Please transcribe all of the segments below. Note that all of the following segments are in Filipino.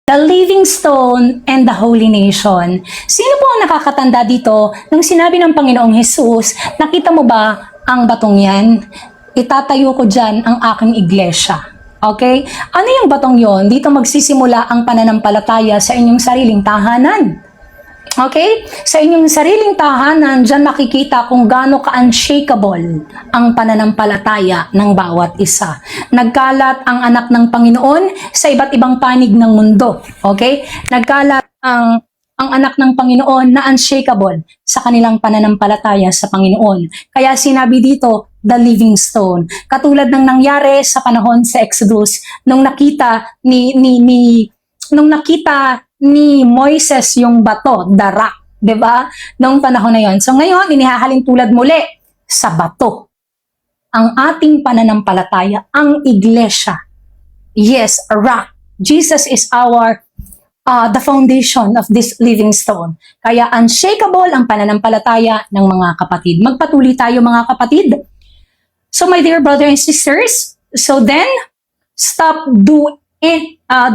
The living stone and the holy nation. Sino po ang nakakatanda dito nung sinabi ng Panginoong Hesus, nakita mo ba ang batong yan? Itatayo ko dyan ang aking iglesia. Okay? Ano yung batong yon? Dito magsisimula ang pananampalataya sa inyong sariling tahanan. Okay? Sa inyong sariling tahanan, dyan makikita kung gaano ka-unshakable ang pananampalataya ng bawat isa. Nagkalat ang anak ng Panginoon sa iba't ibang panig ng mundo. Okay? Nagkalat ang anak ng Panginoon na unshakable sa kanilang pananampalataya sa Panginoon. Kaya sinabi dito, the living stone. Katulad ng nangyari sa panahon sa Exodus, nung nakita ni Moises yung bato, the rock, 'di ba? Noong panahon na 'yon. So ngayon, inihahalin tulad muli sa bato ang ating pananampalataya, ang iglesia. Yes, a rock. Jesus is the foundation of this living stone. Kaya unshakable ang pananampalataya ng mga kapatid. Magpatuloy tayo mga kapatid. So my dear brothers and sisters, so then, stop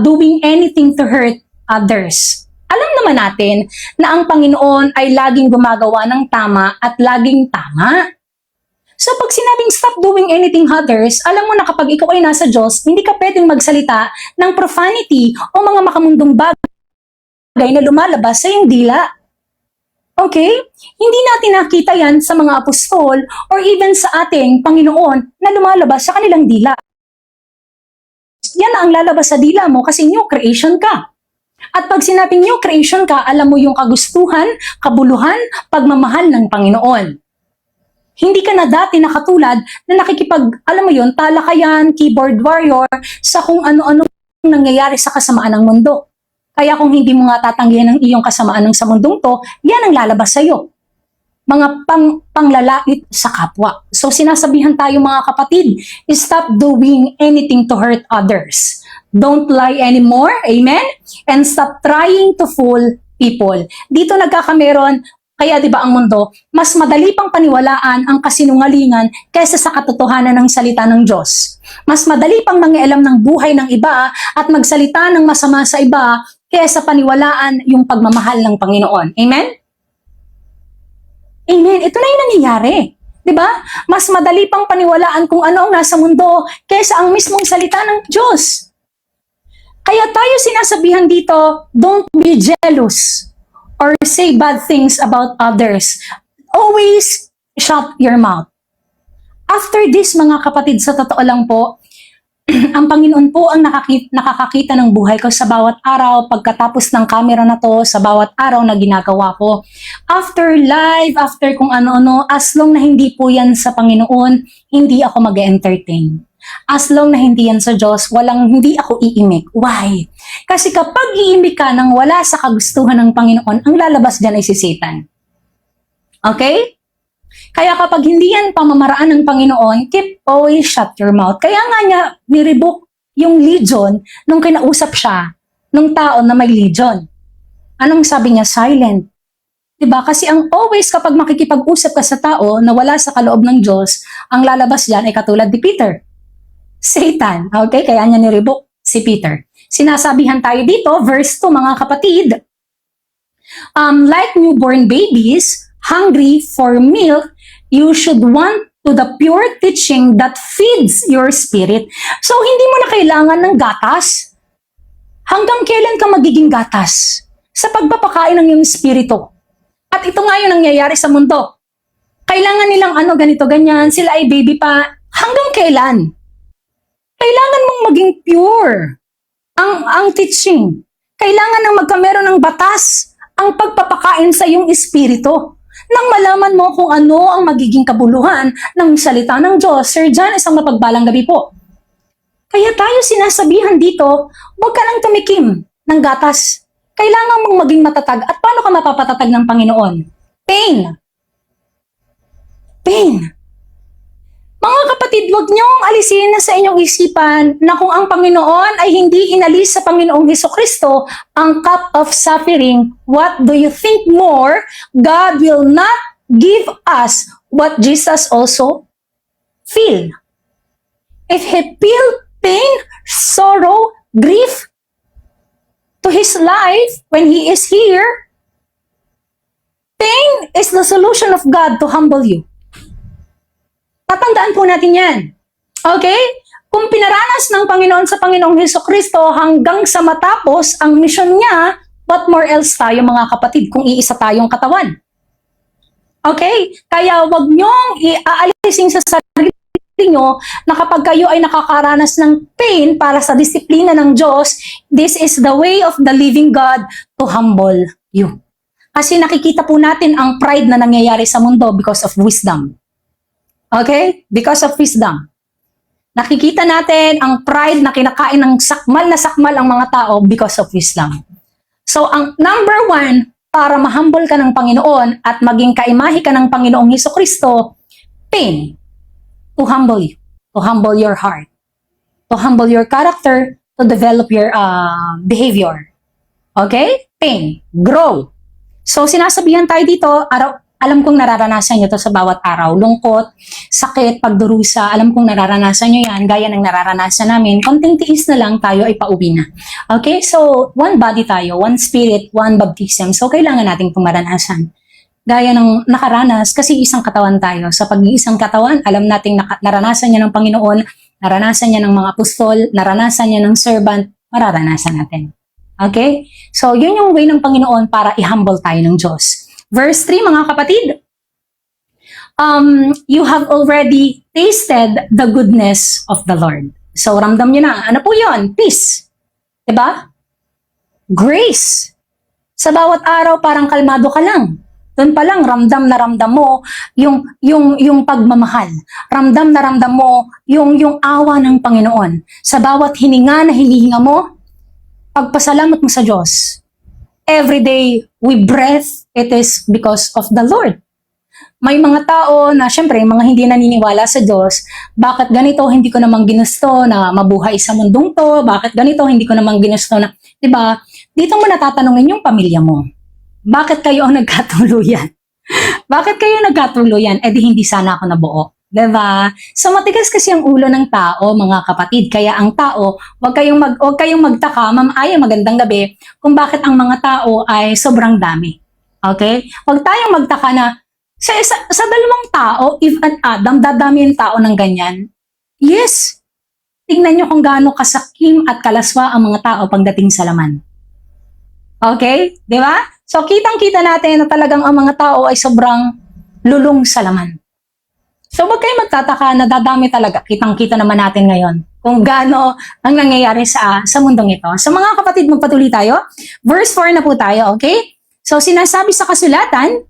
doing anything to hurt others. Alam naman natin na ang Panginoon ay laging gumagawa ng tama at laging tama. So pag sinabing stop doing anything others, alam mo na kapag ikaw ay nasa Diyos, hindi ka pwedeng magsalita ng profanity o mga makamundong bagay na lumalabas sa iyong dila. Okay? Hindi natin nakita yan sa mga apostol or even sa ating Panginoon na lumalabas sa kanilang dila. Yan ang lalabas sa dila mo kasi new creation ka. At pag sinabing new creation ka, alam mo yung kagustuhan, kabuluhan, pagmamahal ng Panginoon. Hindi ka na dati nakatulad na alam mo yun, talakayan, keyboard warrior, sa kung ano-ano nangyayari sa kasamaan ng mundo. Kaya kung hindi mo nga tatanggihan ang iyong kasamaan ng sa mundong to, yan ang lalabas sa'yo. Mga panglalait sa kapwa. So sinasabihan tayo mga kapatid, stop doing anything to hurt others. Don't lie anymore, amen? And stop trying to fool people. Dito nagkakameron, kaya 'di ba ang mundo, mas madali pang paniwalaan ang kasinungalingan kaysa sa katotohanan ng salita ng Diyos. Mas madali pang mangialam ng buhay ng iba at magsalita ng masama sa iba kaysa paniwalaan yung pagmamahal ng Panginoon. Amen? Amen. Ito na yung nangyayari. 'Di ba? Mas madali pang paniwalaan kung ano ang nasa mundo kaysa ang mismong salita ng Diyos. Kaya tayo sinasabihan dito, don't be jealous or say bad things about others. Always shut your mouth. After this, mga kapatid, sa totoo lang po, ang Panginoon po ang nakakakita ng buhay ko sa bawat araw, pagkatapos ng camera na to, sa bawat araw na ginagawa ko. After live, after kung ano-ano, as long na hindi po yan sa Panginoon, hindi ako mag-entertain. As long na hindi yan sa Diyos, hindi ako iimik. Why? Kasi kapag iimik ka nang wala sa kagustuhan ng Panginoon, ang lalabas dyan ay si Satan. Okay? Kaya kapag hindi yan pamamaraan ng Panginoon, always shut your mouth. Kaya nga niya, nirebook yung legion nung kinausap siya, nung tao na may legion. Anong sabi niya? Silent. Diba? Kasi always kapag makikipag-usap ka sa tao na wala sa kaloob ng Diyos, ang lalabas dyan ay katulad ni Peter. Satan. Okay? Kaya niya nirebook si Peter. Sinasabihan tayo dito, verse 2 mga kapatid, like newborn babies, hungry for milk, you should want to the pure teaching that feeds your spirit. So, hindi mo na kailangan ng gatas. Hanggang kailan ka magiging gatas? Sa pagpapakain ng iyong espiritu. At ito nga yung nangyayari sa mundo. Kailangan nilang ganito, ganyan, sila ay baby pa. Hanggang kailan? Kailangan mong maging pure ang teaching. Kailangan nang magkameron ng batas ang pagpapakain sa iyong espiritu. Nang malaman mo kung ano ang magiging kabuluhan ng salita ng Diyos. Sir John, isang mapagbalang gabi po. Kaya tayo sinasabihan dito, huwag ka nang tumikim ng gatas. Kailangan mong maging matatag. At paano ka mapapatatag ng Panginoon? Pain. Mga kapatid, huwag niyong alisin na sa inyong isipan na kung ang Panginoon ay hindi inalis sa Panginoong Hesukristo ang cup of suffering, what do you think more? God will not give us what Jesus also feel. If He feel pain, sorrow, grief, to his life when he is here, pain is the solution of God to humble you. Tatandaan po natin yan. Okay? Kung pinaranas ng Panginoon sa Panginoong Hesukristo hanggang sa matapos ang misyon niya, what more else tayo mga kapatid kung iisa tayong katawan? Okay? Kaya wag niyong iaalisin sa sarili nyo na kapag kayo ay nakakaranas ng pain para sa disiplina ng Diyos, this is the way of the living God to humble you. Kasi nakikita po natin ang pride na nangyayari sa mundo because of wisdom. Okay? Because of wisdom. Nakikita natin ang pride na kinakain ng sakmal na sakmal ang mga tao because of wisdom. So, ang number one, para ma-humble ka ng Panginoon at maging kaimahe ka ng Panginoong Hesukristo, pain. To humble you. To humble your heart. To humble your character. To develop your behavior. Okay? Pain. Grow. So, sinasabihan tayo dito, alam kong nararanasan nyo to sa bawat araw. Lungkot, sakit, pagdurusa, alam kong nararanasan nyo yan, gaya ng nararanasan namin. Konting tiis na lang, tayo ay pauwi na. Okay? So, one body tayo, one spirit, one baptism. So, kailangan nating pumaranasan. Gaya ng nakaranas, kasi isang katawan tayo. Sa pag-iisang katawan, alam nating naranasan niya ng Panginoon, naranasan niya ng mga apostol, naranasan niya ng servant, mararanasan natin. Okay? So, yun yung way ng Panginoon para i-humble tayo ng Diyos. Verse 3, mga kapatid, you have already tasted the goodness of the Lord. So, ramdam nyo na. Ano po yun? Peace. Diba? Grace. Sa bawat araw, parang kalmado ka lang. Doon pa lang, ramdam na ramdam mo yung pagmamahal. Ramdam na ramdam mo yung awa ng Panginoon. Sa bawat hininga na hinihinga mo, pagpasalamat mo sa Diyos. Every day we breathe, it is because of the Lord. May mga tao na syempre, mga hindi naniniwala sa Diyos, bakit ganito hindi ko namang ginusto na mabuhay sa mundong to, bakit ganito hindi ko namang ginusto na, diba? Dito mo natatanungin yung pamilya mo. Bakit kayo ang nagkatuluyan? Bakit kayo nagkatuluyan? Eh di hindi sana ako nabuo. Diba? So matigas kasi ang ulo ng tao, mga kapatid. Kaya ang tao, wag kayong magtaka, Ma'am Aya, magandang gabi, kung bakit ang mga tao ay sobrang dami. Okay? Wag tayong magtaka na sa dalawang tao, Eve at Adam, dadami yung tao ng ganyan. Yes. Tingnan nyo kung gaano kasakim at kalaswa ang mga tao pagdating sa laman. Okay? Diba? So kitang-kita natin na talagang ang mga tao ay sobrang lulong sa laman. So, wag kayo magtataka na dadami talaga. Kitang-kita naman natin ngayon kung gaano ang nangyayari sa mundong ito. So, mga kapatid, magpatuloy tayo. Verse 4 na po tayo, okay? So, sinasabi sa kasulatan,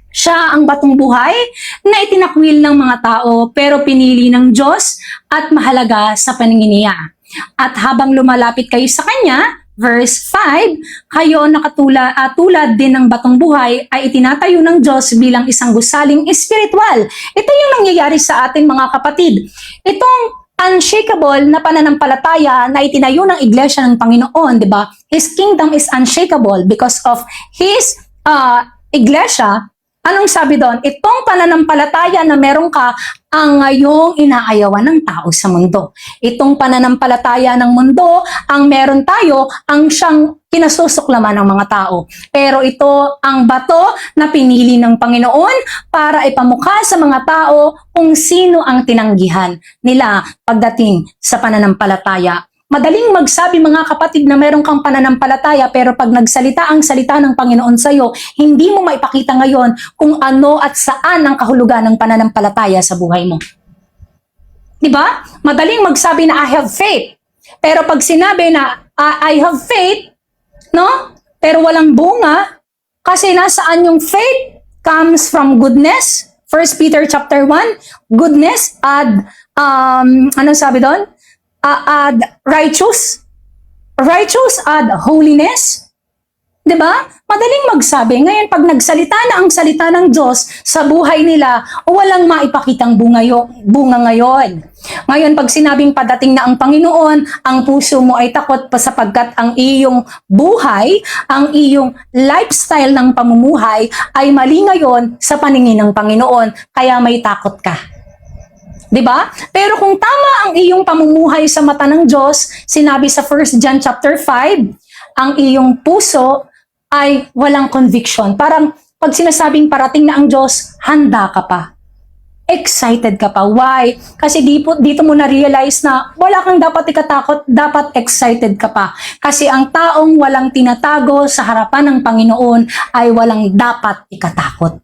siya ang batong buhay na itinakwil ng mga tao pero pinili ng Diyos at mahalaga sa paningin niya. At habang lumalapit kayo sa Kanya, Verse 5, kayo tulad din ng batong buhay ay itinatayo ng Diyos bilang isang gusaling espiritual. Ito yung nangyayari sa ating mga kapatid. Itong unshakable na pananampalataya na itinayo ng Iglesia ng Panginoon, di ba? His kingdom is unshakable because of His Iglesia. Anong sabi doon? Itong pananampalataya na meron ka ang ngayong inaayawan ng tao sa mundo. Itong pananampalataya ng mundo, ang meron tayo, ang siyang kinasusuklaman ng mga tao. Pero ito ang bato na pinili ng Panginoon para ipamukha sa mga tao kung sino ang tinanggihan nila pagdating sa pananampalataya. Madaling magsabi mga kapatid na meron kang pananampalataya pero pag nagsalita ang salita ng Panginoon sa iyo, hindi mo maipakita ngayon kung ano at saan ang kahulugan ng pananampalataya sa buhay mo. Diba? Madaling magsabi na I have faith. Pero pag sinabi na I have faith, no? Pero walang bunga, kasi nasaan yung faith comes from goodness. 1 Peter chapter 1, goodness, ano sabi doon? Add righteous, add holiness. Diba? Madaling magsabi. Ngayon, pag nagsalita na ang salita ng Diyos sa buhay nila, walang maipakitang bunga ngayon. Ngayon, pag sinabing padating na ang Panginoon, ang puso mo ay takot pa sapagkat ang iyong buhay, ang iyong lifestyle ng pamumuhay ay mali ngayon sa paningin ng Panginoon. Kaya may takot ka. Diba? Pero kung tama ang iyong pamumuhay sa mata ng Diyos, sinabi sa 1 John chapter 5, ang iyong puso ay walang conviction. Parang pag sinasabing parating na ang Diyos, handa ka pa. Excited ka pa. Why? Kasi dito mo na-realize na wala kang dapat ikatakot, dapat excited ka pa. Kasi ang taong walang tinatago sa harapan ng Panginoon ay walang dapat ikatakot.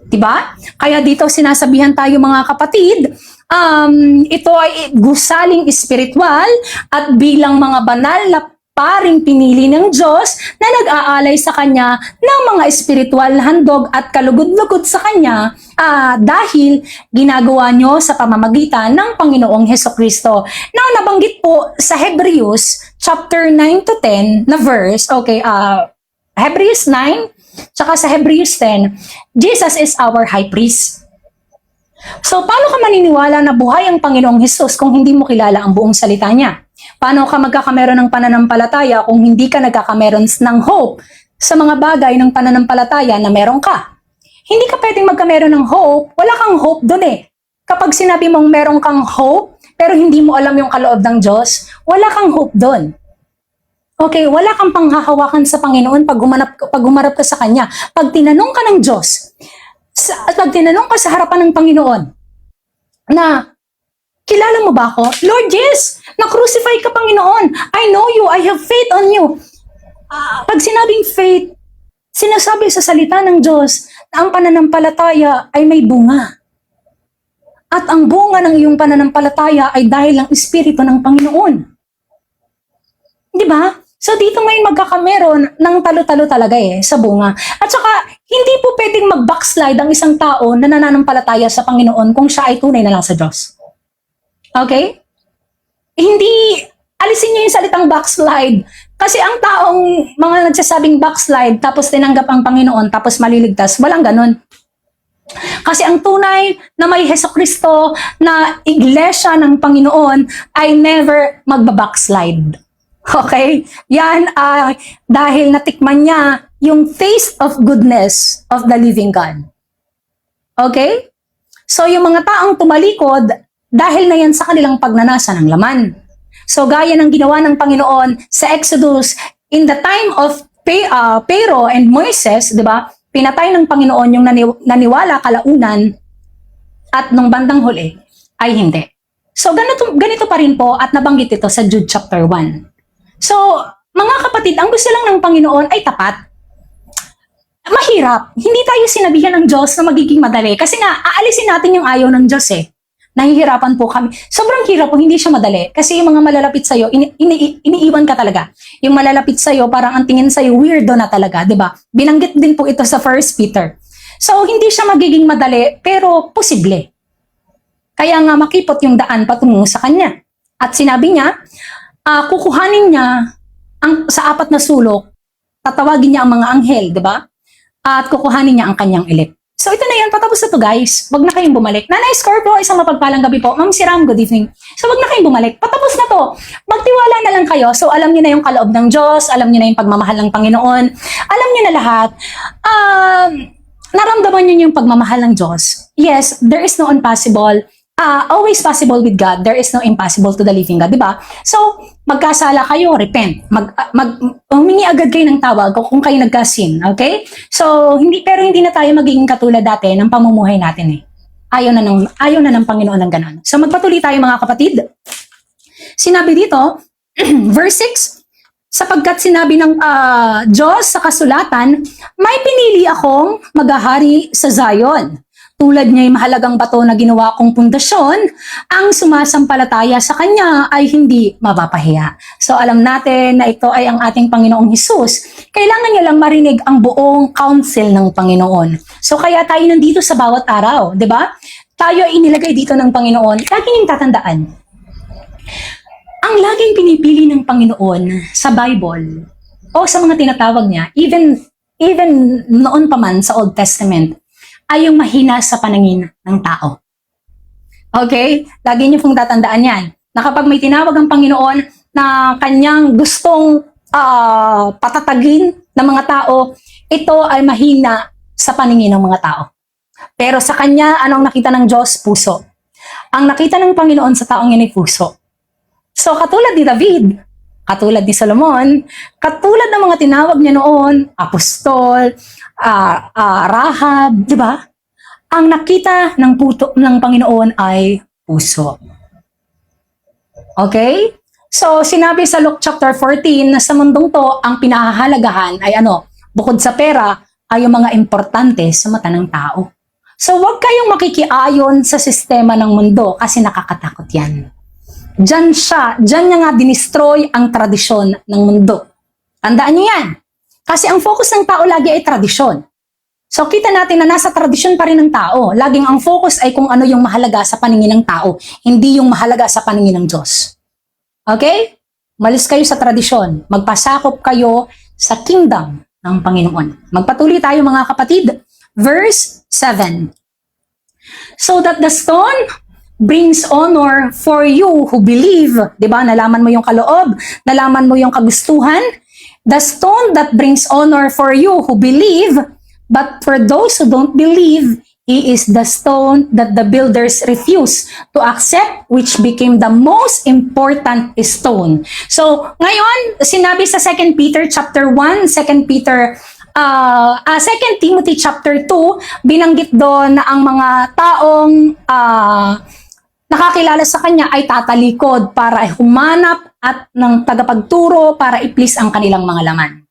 Diba? Kaya dito sinasabihan tayo mga kapatid, ito ay gusaling espiritual at bilang mga banal na paring pinili ng Diyos na nag-aalay sa Kanya ng mga espiritual na handog at kalugod-lugod sa Kanya dahil ginagawa nyo sa pamamagitan ng Panginoong Hesukristo. Now, nabanggit po sa Hebrews chapter 9 to 10 na verse, Hebrews 9, tsaka sa Hebrews 10, Jesus is our high priest. So, paano ka maniniwala na buhay ang Panginoong Hesus kung hindi mo kilala ang buong salita niya? Paano ka magkakameron ng pananampalataya kung hindi ka nagkakameron ng hope sa mga bagay ng pananampalataya na meron ka? Hindi ka pwedeng magkameron ng hope, wala kang hope doon eh. Kapag sinabi mong meron kang hope, pero hindi mo alam yung kaloob ng Diyos, wala kang hope doon. Okay, wala kang panghahawakan sa Panginoon pag humarap ka sa Kanya. Pag tinanong ka ng Diyos, pag tinanong ka sa harapan ng Panginoon, na, kilala mo ba ako? Lord, yes! Na-crucify ka, Panginoon. I know you. I have faith on you. Pag sinabing faith, sinasabi sa salita ng Diyos na ang pananampalataya ay may bunga. At ang bunga ng iyong pananampalataya ay dahil ang Espiritu ng Panginoon. Di ba? So dito ngayon magkakameron ng talo-talo talaga sa bunga. At saka, hindi po pwedeng mag-backslide ang isang tao na nananampalataya sa Panginoon kung siya ay tunay na lang sa Diyos. Okay? Hindi, alisin niyo yung salitang backslide. Kasi ang taong mga nagsasabing backslide, tapos tinanggap ang Panginoon, tapos maliligtas, walang ganun. Kasi ang tunay na may Hesukristo na iglesia ng Panginoon ay never magbabackslide. Okay? Yan ay dahil natikman niya yung taste of goodness of the living God. Okay? So yung mga taong tumalikod, dahil na yan sa kanilang pagnanasa ng laman. So gaya ng ginawa ng Panginoon sa Exodus, in the time of Pharaoh and Moises, di ba? Pinatay ng Panginoon yung naniwala kalaunan at nung bandang huli ay hindi. So ganito pa rin po at nabanggit ito sa Jude chapter 1. So mga kapatid, ang gusto lang ng Panginoon ay tapat. Mahirap. Hindi tayo sinabihan ng Diyos na magiging madali. Kasi nga, aalisin natin yung ayaw ng Diyos Nahihirapan po kami. Sobrang hirap po, hindi siya madali. Kasi yung mga malalapit sa'yo, iniiwan ka talaga. Yung malalapit sa'yo, parang ang tingin sa'yo, weirdo na talaga, di ba? Binanggit din po ito sa 1 Peter. So, hindi siya magiging madali, pero posible. Kaya nga makipot yung daan patungo sa kanya. At sinabi niya, kukuhanin niya sa 4 na sulok, tatawagin niya ang mga anghel, di ba? At kukuhanin niya ang kanyang elect. So ito na yan, patapos na to guys. Wag na kayong bumalik. Nanay Scorpio, isang mapagpalang gabi po. Ma'am Siram, good evening. So wag na kayong bumalik. Patapos na to. Magtiwala na lang kayo. So alam niyo na yung kaloob ng Diyos, alam niyo na yung pagmamahal ng Panginoon, alam niyo na lahat. Naramdaman niyo yung pagmamahal ng Diyos. Yes, there is no impossible. Always possible with God. There is no impossible to the living God, di ba? So, magkasala kayo, repent. Humingi agad kayo ng tawag kung kayo nagkasin, okay? So, hindi na tayo magiging katulad dati ng pamumuhay natin Ayaw na ng Panginoon ng ganon. So, magpatuloy tayo mga kapatid. Sinabi dito, verse 6, sapagkat sinabi ng Diyos sa kasulatan, may pinili akong maghahari sa Zion. Tulad niya'y mahalagang bato na ginawa kong pundasyon, ang sumasampalataya sa Kanya ay hindi mapapahiya. So alam natin na ito ay ang ating Panginoong Hesus. Kailangan niya lang marinig ang buong counsel ng Panginoon. So kaya tayo nandito sa bawat araw, di ba? Tayo ay inilagay dito ng Panginoon. Lagi niyong tatandaan. Ang laging pinipili ng Panginoon sa Bible o sa mga tinatawag niya, even noon pa man sa Old Testament, ay yung mahina sa paningin ng tao. Okay? Lagi niyo pong tatandaan yan. Na kapag may tinawag ang Panginoon na kanyang gustong patatagin ng mga tao, ito ay mahina sa paningin ng mga tao. Pero sa kanya, anong nakita ng Diyos? Puso. Ang nakita ng Panginoon sa taong yan ay puso. So katulad ni David, Katulad ni Solomon, katulad ng mga tinawag niya noon, apostol, Rahab, di ba? Ang nakita ng Panginoon ay puso. Okay? So, sinabi sa Luke chapter 14 na sa mundong to, ang pinahahalagahan ay bukod sa pera, ay yung mga importante sa mata ng tao. So, huwag kayong makikiayon sa sistema ng mundo kasi nakakatakot yan. Diyan niya nga dinestroy ang tradisyon ng mundo. Tandaan niyo yan. Kasi ang focus ng tao lagi ay tradisyon. So kita natin na nasa tradisyon pa rin ng tao. Laging ang focus ay kung ano yung mahalaga sa paningin ng tao, hindi yung mahalaga sa paningin ng Diyos. Okay? Malis kayo sa tradisyon. Magpasakop kayo sa kingdom ng Panginoon. Magpatuloy tayo mga kapatid. Verse 7. So that the stone brings honor for you who believe. Diba? Nalaman mo yung kaloob, nalaman mo yung kagustuhan. The stone that brings honor for you who believe, but for those who don't believe, he is the stone that the builders refuse to accept, which became the most important stone. So, ngayon, sinabi sa 2 Peter chapter 1, 2 Timothy chapter 2, binanggit doon na ang mga taong nakakilala sa kanya ay tatalikod para humanap at ng tagapagturo para i-please ang kanilang mga laman.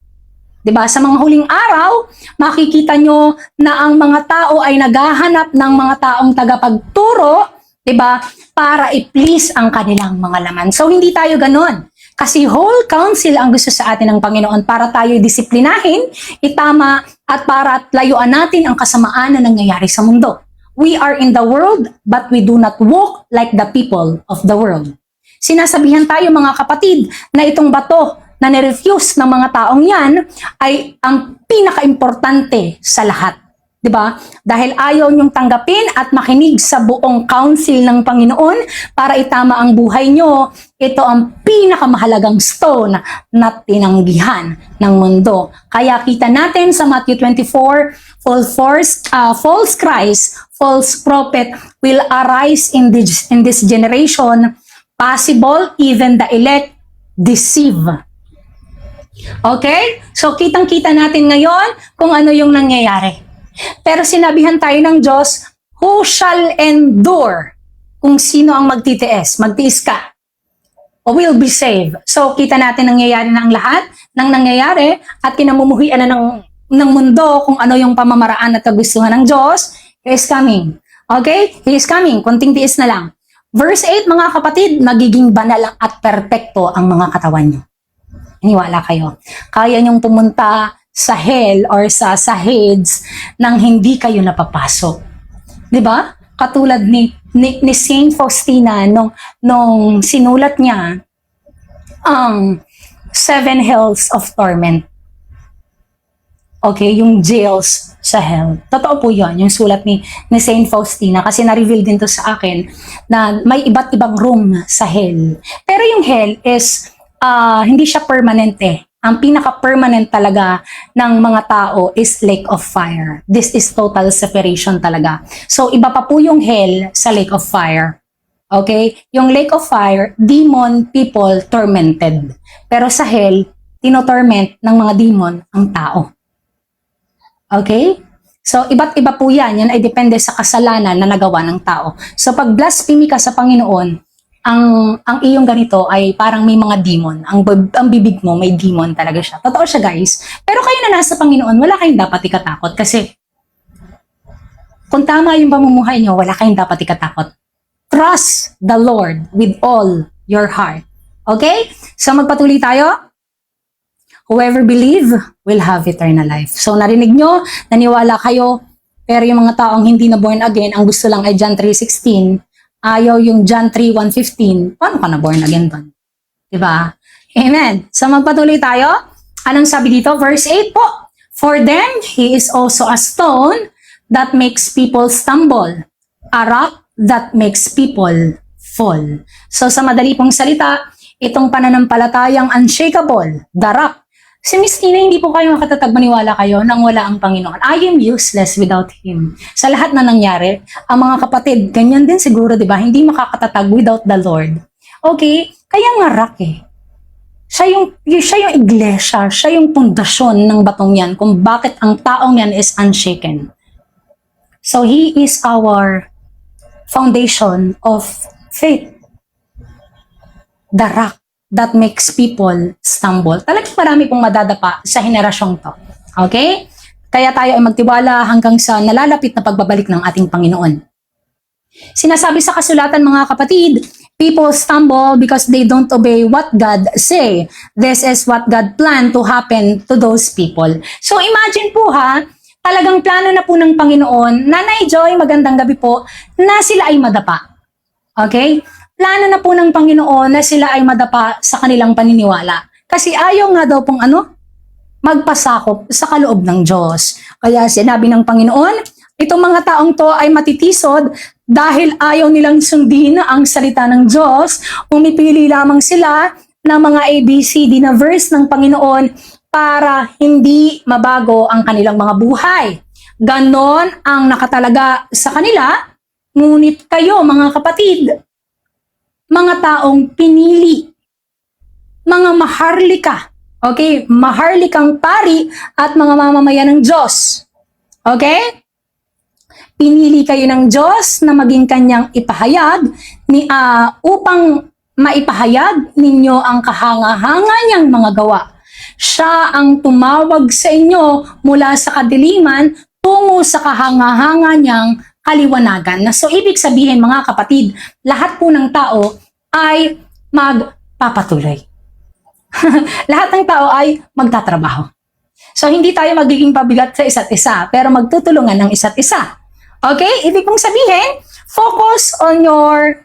'Di ba? Sa mga huling araw, makikita nyo na ang mga tao ay naghahanap ng mga taong tagapagturo, 'di ba? Para i-please ang kanilang mga laman. So hindi tayo ganoon. Kasi whole counsel ang gusto sa atin ng Panginoon para tayo disiplinahin, itama at para layuan natin ang kasamaan na nangyayari sa mundo. We are in the world, but we do not walk like the people of the world. Sinasabihan tayo mga kapatid na itong bato na nirefuse ng mga taong yan ay ang pinaka-importante sa lahat. 'Di ba? Dahil ayaw niyong tanggapin at makinig sa buong counsel ng Panginoon para itama ang buhay niyo, ito ang pinakamahalagang stone na tinanggihan ng mundo. Kaya kita natin sa Matthew 24, false Christ, false prophet will arise in this generation. Possible, even the elect deceive. Okay? So, kitang-kita natin ngayon kung ano yung nangyayari. Pero sinabihan tayo ng Diyos, who shall endure? Kung sino ang magtitiis, magtiis ka, o will be saved. So, kita natin nangyayari ng lahat ng nangyayari at kinamumuhian na ng mundo kung ano yung pamamaraan at kagustuhan ng Diyos. He is coming. Okay? He is coming. Kunting tiis na lang. Verse 8, mga kapatid, magiging banal at perpekto ang mga katawan nyo. Iniwala kayo. Kaya nyong pumunta sa hell or sa Hades nang hindi kayo napapasok. 'Di ba? Katulad ni Saint Faustina nung sinulat niya ang 7 hells of torment. Okay, yung jails sa hell. Totoo po 'yon, yung sulat ni Saint Faustina kasi na-reveal din to sa akin na may iba't ibang room sa hell. Pero yung hell is hindi siya permanente. Ang pinaka-permanent talaga ng mga tao is lake of fire. This is total separation talaga. So, iba pa po yung hell sa lake of fire. Okay? Yung lake of fire, demon people tormented. Pero sa hell, tinotorment ng mga demon ang tao. Okay? So, iba't iba po yan. Yan ay depende sa kasalanan na nagawa ng tao. So, pag blasphemy ka sa Panginoon, ang iyong ganito ay parang may mga demon. Ang bibig mo, may demon talaga siya. Totoo siya, guys. Pero kayo na nasa Panginoon, wala kayong dapat ikatakot. Kasi kung tama yung pamumuhay nyo, wala kayong dapat ikatakot. Trust the Lord with all your heart. Okay? So magpatuloy tayo. Whoever believe will have eternal life. So narinig nyo, naniwala kayo, pero yung mga taong hindi na born again, ang gusto lang ay John 3:16, ayaw yung John 3:1:15, paano ka na born again doon? Diba? Amen. So magpatuloy tayo. Anong sabi dito? Verse 8 po. For them, he is also a stone that makes people stumble, a rock that makes people fall. So sa madali pong salita, itong pananampalatayang unshakable, the rock. Si Miss Tina, hindi po kayo makatatag maniwala kayo nang wala ang Panginoon. I am useless without Him. Sa lahat na nangyari, ang mga kapatid, ganyan din siguro, di ba? Hindi makakatatag without the Lord. Okay? Kaya nga rock eh. Siya yung iglesia, siya yung pundasyon ng batong yan kung bakit ang taong yan is unshaken. So, He is our foundation of faith. The rock that makes people stumble. Talagang marami pong madadapa sa henerasyong to. Okay? Kaya tayo ay magtiwala hanggang sa nalalapit na pagbabalik ng ating Panginoon. Sinasabi sa kasulatan, mga kapatid, people stumble because they don't obey what God say. This is what God planned to happen to those people. So imagine po ha, talagang plano na po ng Panginoon, Nanay Joy, magandang gabi po, na sila ay madapa. Okay? Plano na po ng Panginoon na sila ay madapa sa kanilang paniniwala. Kasi ayaw nga daw pong magpasakop sa kaloob ng Diyos. Kaya sinabi ng Panginoon, itong mga taong to ay matitisod dahil ayaw nilang sundin ang salita ng Diyos. Umipili lamang sila ng mga ABCD na verse ng Panginoon para hindi mabago ang kanilang mga buhay. Ganon ang nakatalaga sa kanila. Ngunit kayo, mga kapatid, mga taong pinili, mga maharlika, okay? Maharlikang pari at mga mamamayan ng Diyos. Okay? Pinili kayo ng Diyos na maging kanyang ipahayag upang maipahayag ninyo ang kahanga-hanga niyang mga gawa. Siya ang tumawag sa inyo mula sa kadiliman tungo sa kahanga-hanga niyang kaliwanagan. So, ibig sabihin, mga kapatid, lahat po ng tao ay magpapatuloy. Lahat ng tao ay magtatrabaho. So, hindi tayo magiging pabigat sa isa't isa, pero magtutulungan ng isa't isa. Okay? Ibig kong sabihin, focus on your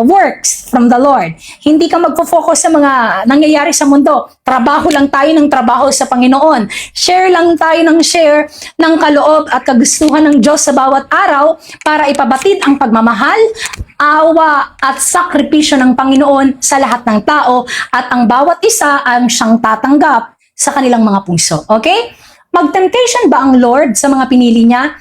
works from the Lord. Hindi ka magpo-focus sa mga nangyayari sa mundo. Trabaho lang tayo ng trabaho sa Panginoon. Share lang tayo ng share ng kaloob at kagustuhan ng Diyos sa bawat araw para ipabatid ang pagmamahal, awa at sakripisyo ng Panginoon sa lahat ng tao at ang bawat isa ang siyang tatanggap sa kanilang mga puso. Okay? Mag-temptation ba ang Lord sa mga pinili niya?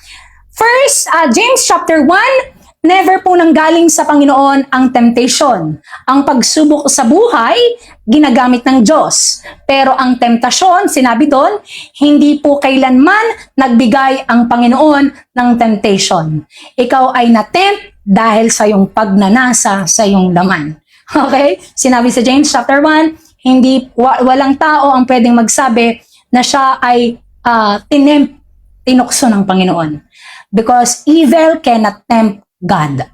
First, James chapter 1, never po nanggaling sa Panginoon ang temptation. Ang pagsubok sa buhay, ginagamit ng Diyos. Pero ang temptasyon, sinabi doon, hindi po kailanman nagbigay ang Panginoon ng temptation. Ikaw ay na-tempt dahil sa iyong pagnanasa sa iyong laman. Okay? Sinabi sa James chapter 1, walang tao ang pwedeng magsabi na siya ay tinukso ng Panginoon. Because evil cannot tempt God.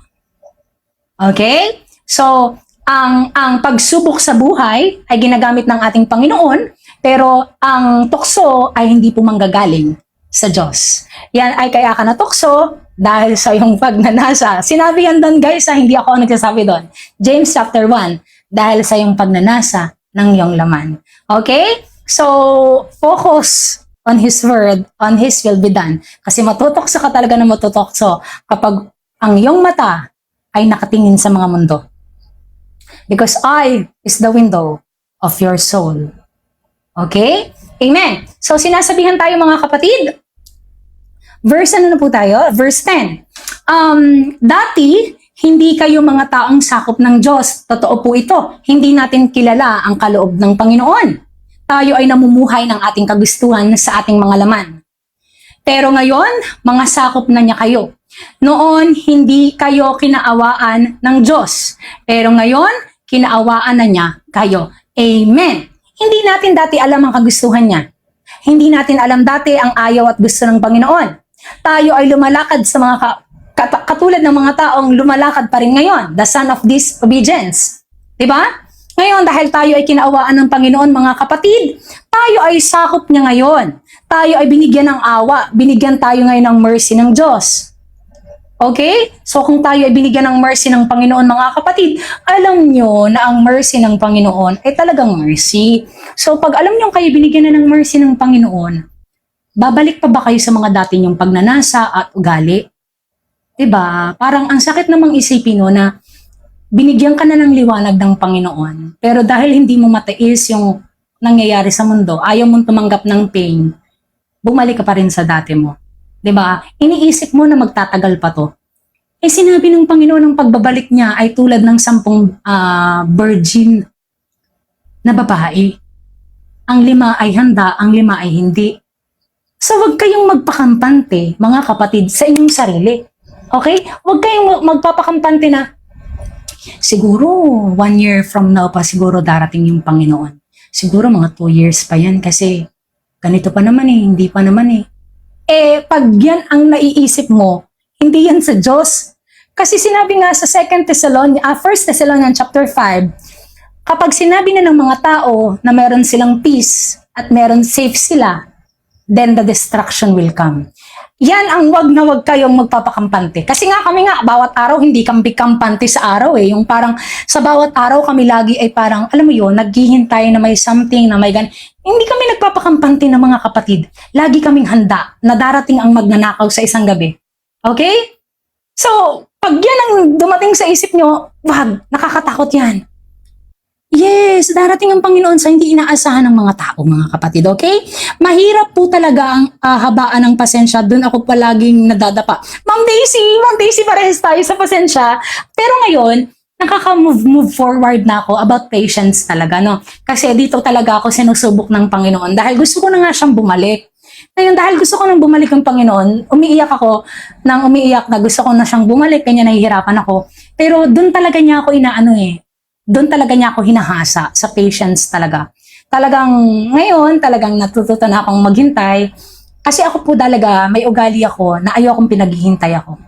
Okay? So, ang pagsubok sa buhay ay ginagamit ng ating Panginoon, pero ang tukso ay hindi po manggagaling sa Diyos. Yan ay kaya ka natukso dahil sa iyong pagnanasa. Sinabi yan doon guys, hindi ako nagsasabi doon. James chapter 1, dahil sa iyong pagnanasa ng iyong laman. Okay? So, focus on His word, on His will be done. Kasi matutokso ka talaga na matutokso kapag ang iyong mata ay nakatingin sa mga mundo. Because eye is the window of your soul. Okay? Amen. So, sinasabihan tayo mga kapatid. Verse ano na po tayo? Verse 10. Dati, hindi kayo mga taong sakop ng Diyos. Totoo po ito. Hindi natin kilala ang kaloob ng Panginoon. Tayo ay namumuhay ng ating kagustuhan sa ating mga laman. Pero ngayon, mga sakop na niya kayo. Noon, hindi kayo kinaawaan ng Diyos. Pero ngayon, kinaawaan na niya kayo. Amen. Hindi natin dati alam ang kagustuhan niya. Hindi natin alam dati ang ayaw at gusto ng Panginoon. Tayo ay lumalakad sa mga katulad ng mga taong lumalakad pa rin ngayon. The son of disobedience. Diba? Ngayon, dahil tayo ay kinaawaan ng Panginoon, mga kapatid, tayo ay sakop niya ngayon. Tayo ay binigyan ng awa. Binigyan tayo ngayon ng mercy ng Diyos. Okay? So, kung tayo ay binigyan ng mercy ng Panginoon, mga kapatid, alam nyo na ang mercy ng Panginoon ay talagang mercy. So, pag alam nyo kayo binigyan na ng mercy ng Panginoon, babalik pa ba kayo sa mga dati nyong pagnanasa at ugali? Diba? Parang ang sakit namang isipin no, na binigyan ka na ng liwanag ng Panginoon, pero dahil hindi mo matiis yung nangyayari sa mundo, ayaw mong tumanggap ng pain, bumalik ka pa rin sa dati mo. 'Di ba? Iniisip mo na magtatagal pa to. Eh sinabi ng Panginoon ng pagbabalik niya ay tulad ng 10 virgin. na babae. Ang 5 ay handa, ang 5 ay hindi. So huwag kayong magpakampante, mga kapatid, sa inyong sarili. Okay? Huwag kayong magpapakampante na, siguro 1 year from now pa siguro darating yung Panginoon. Siguro mga 2 years pa yan kasi ganito pa naman eh, hindi pa naman eh. Pag yan ang naiisip mo, hindi yan sa Diyos. Kasi sinabi nga sa 1 Thessalonians chapter 5, kapag sinabi na ng mga tao na meron silang peace at meron safe sila, then the destruction will come. Yan ang wag na wag kayong magpapakampante. Kasi nga kami nga, bawat araw hindi kami kampante sa araw eh. Yung parang sa bawat araw kami lagi ay parang, alam mo yun, naghihintay na may something, na may Hindi kami nagpapakampante ng mga kapatid. Lagi kaming handa na darating ang magnanakaw sa isang gabi. Okay? So, pag yan ang dumating sa isip nyo, wag, nakakatakot yan. Yes, darating ang Panginoon sa hindi inaasahan ng mga tao, mga kapatid, okay? Mahirap po talaga ang habaan ng pasensya. Doon ako palaging nadadapa. Ma'am Daisy, parehas tayo sa pasensya. Pero ngayon, nakaka-move forward na ako about patience talaga, no? Kasi dito talaga ako sinusubok ng Panginoon dahil gusto ko na nga siyang bumalik. Ngayon, dahil gusto ko nang bumalik ng Panginoon, umiiyak ako nang umiiyak na gusto ko na siyang bumalik, kanya nahihirapan ako. Pero doon talaga niya ako inaano eh. Doon talaga niya ako hinahasa sa patience talaga. Talagang ngayon, talagang natututo na akong maghintay. Kasi ako po talaga, may ugali ako na ayaw akong pinaghihintay ako.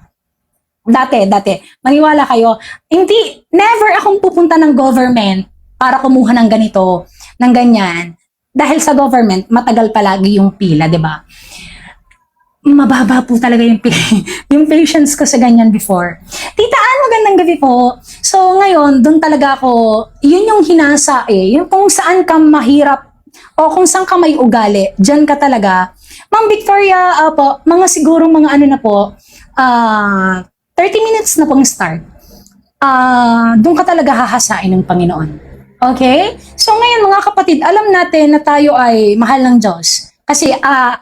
Dati, maniwala kayo, never akong pupunta ng government para kumuha ng ganito, ng ganyan. Dahil sa government, matagal palagi yung pila, di ba? Mababa po talaga yung patience ko sa ganyan before. Tita Ann, magandang gabi po. So ngayon, doon talaga ako, yun yung hinasa eh. Yung kung saan ka mahirap o kung saan ka may ugali, dyan ka talaga. Ma'am Victoria, po, mga siguro mga ano na po, 30 minutes na pong start. Doon ka talaga hahasain ng Panginoon. Okay? So ngayon mga kapatid, alam natin na tayo ay mahal ng Diyos. Kasi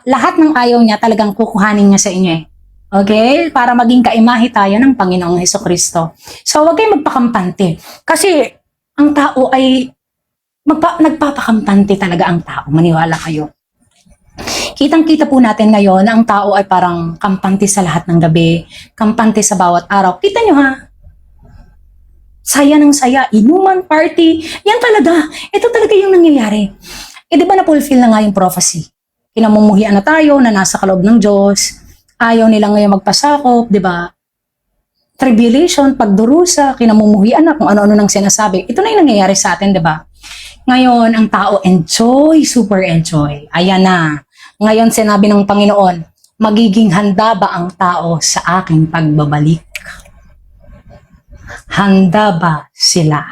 lahat ng ayaw niya talagang kukuhanin niya sa inyo eh. Okay? Para maging kaimahe tayo ng Panginoong Hesukristo. So huwag kayong magpakampante. Kasi ang tao ay nagpapakampante talaga ang tao. Maniwala kayo. Kitang-kita po natin ngayon na ang tao ay parang kampante sa lahat ng gabi. Kampante sa bawat araw. Kita nyo ha? Saya ng saya. Inuman, party. Yan talaga. Ito talaga yung nangyayari. Di ba na-fulfill na nga yung prophecy? Kinamumuhian na tayo na nasa kaloob ng Diyos. Ayaw nila ngayon magpasakop, di ba? Tribulation, pagdurusa, kinamumuhian na kung ano-ano nang sinasabi. Ito na yung nangyayari sa atin, di ba? Ngayon, ang tao enjoy, super enjoy. Ayan na. Ngayon, sinabi ng Panginoon, magiging handa ba ang tao sa aking pagbabalik? Handa ba sila?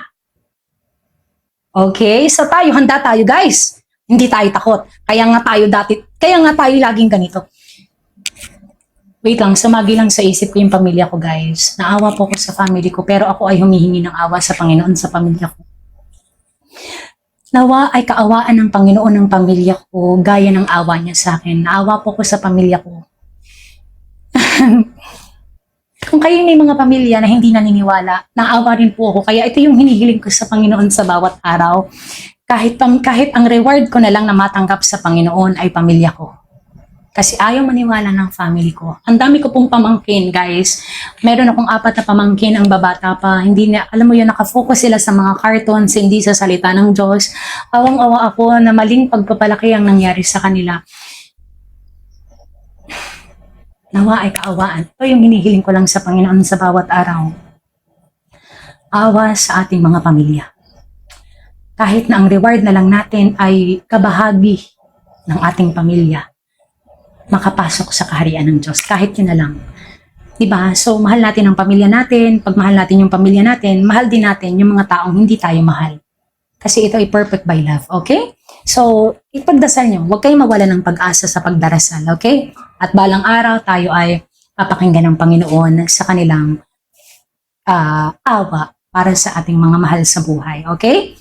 Okay? So tayo, handa tayo guys. Hindi tayo takot. Kaya nga tayo laging ganito. Wait lang, sumagi lang sa isip ko yung pamilya ko guys. Naawa po ko sa family ko, pero ako ay humihingi ng awa sa Panginoon sa pamilya ko. Nawa ay kaawaan ng Panginoon ng pamilya ko, gaya ng awa niya sa akin. Naawa po ko sa pamilya ko. Kung kayo may mga pamilya na hindi naniniwala, naawa rin po ako. Kaya ito yung hinihiling ko sa Panginoon sa bawat araw. Kahit ang reward ko na lang na matanggap sa Panginoon ay pamilya ko. Kasi ayaw maniwala ng family ko. Ang dami ko pong pamangkin, guys. Meron akong 4 na pamangkin, ang babata pa. Hindi na, alam mo yun, nakafocus sila sa mga cartoons, hindi sa salita ng Diyos. Awang-awa ako na maling pagpapalaki ang nangyari sa kanila. Nawa ay kaawaan. Ito yung hinihiling ko lang sa Panginoon sa bawat araw. Awa sa ating mga pamilya. Kahit na ang reward na lang natin ay kabahagi ng ating pamilya, makapasok sa kaharian ng Diyos. Kahit yun na lang. Diba? So, mahal natin ang pamilya natin. Pag mahal natin yung pamilya natin, mahal din natin yung mga taong hindi tayo mahal. Kasi ito ay perfect by love. Okay? So, ipagdasal nyo. Huwag kayong mawala ng pag-asa sa pagdarasal. Okay? At balang araw, tayo ay papakinggan ng Panginoon sa kanilang awa para sa ating mga mahal sa buhay. Okay?